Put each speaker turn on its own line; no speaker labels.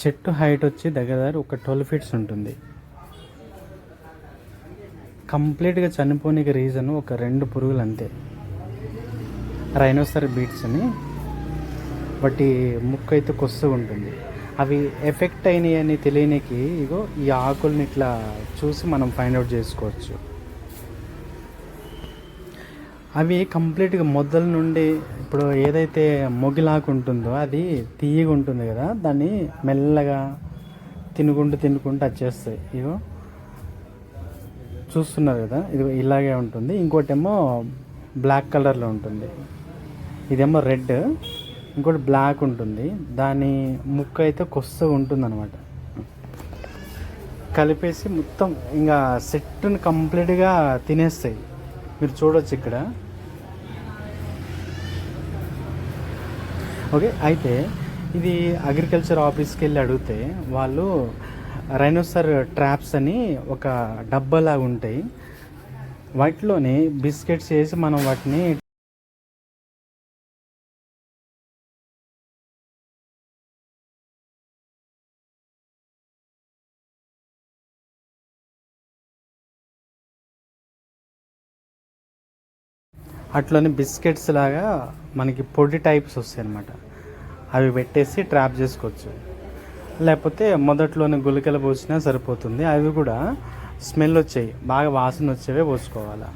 చెట్టు హైట్ వచ్చి దగ్గర ఒక 12 ఫీట్స్ ఉంటుంది. కంప్లీట్గా చనిపోనికి రీజన్ ఒక 2 పురుగులు అంతే, రైనోసర్ బీట్స్ అని. వాటి ముక్కు అయితే కొస్తూ ఉంటుంది. అవి ఎఫెక్ట్ అయినాయి అని తెలియనికి ఇగో ఈ ఆకుల్ని ఇట్లా చూసి మనం ఫైండ్ అవుట్ చేసుకోవచ్చు. అవి కంప్లీట్గా మొదల నుండి ఇప్పుడు ఏదైతే మొగిలాకు ఉంటుందో అది తీయగా ఉంటుంది కదా, దాన్ని మెల్లగా తినుకుంటూ వచ్చేస్తాయి. ఇగో చూస్తున్నారు కదా, ఇది ఇలాగే ఉంటుంది. ఇంకోటేమో బ్లాక్ కలర్లో ఉంటుంది, ఇదేమో రెడ్, ఇంకోటి బ్లాక్ ఉంటుంది. దాని ముక్క అయితే కొస్తూ ఉంటుంది అనమాట. కలిపేసి మొత్తం ఇంకా సెట్ని కంప్లీట్గా తినేస్తాయి. మీరు చూడొచ్చు ఇక్కడ. ఓకే, అయితే ఇది అగ్రికల్చర్ ఆఫీస్కి వెళ్ళి అడిగితే వాళ్ళు రైనోసర్ ట్రాప్స్ అని ఒక డబ్బాలాగా ఉంటాయి, వాటిలోనే బిస్కెట్స్ వేసి మనం వాటిని అట్లోనే బిస్కెట్స్ లాగా మనకి పొడి టైప్స్ వస్తాయి అన్నమాట. అవి పెట్టేసి ట్రాప్ చేసుకోవచ్చు. లేకపోతే మొదట్లోనే గుళికలు పోసినా సరిపోతుంది. అవి కూడా స్మెల్ వచ్చాయి, బాగా వాసన వచ్చేవే పోసుకోవాలి.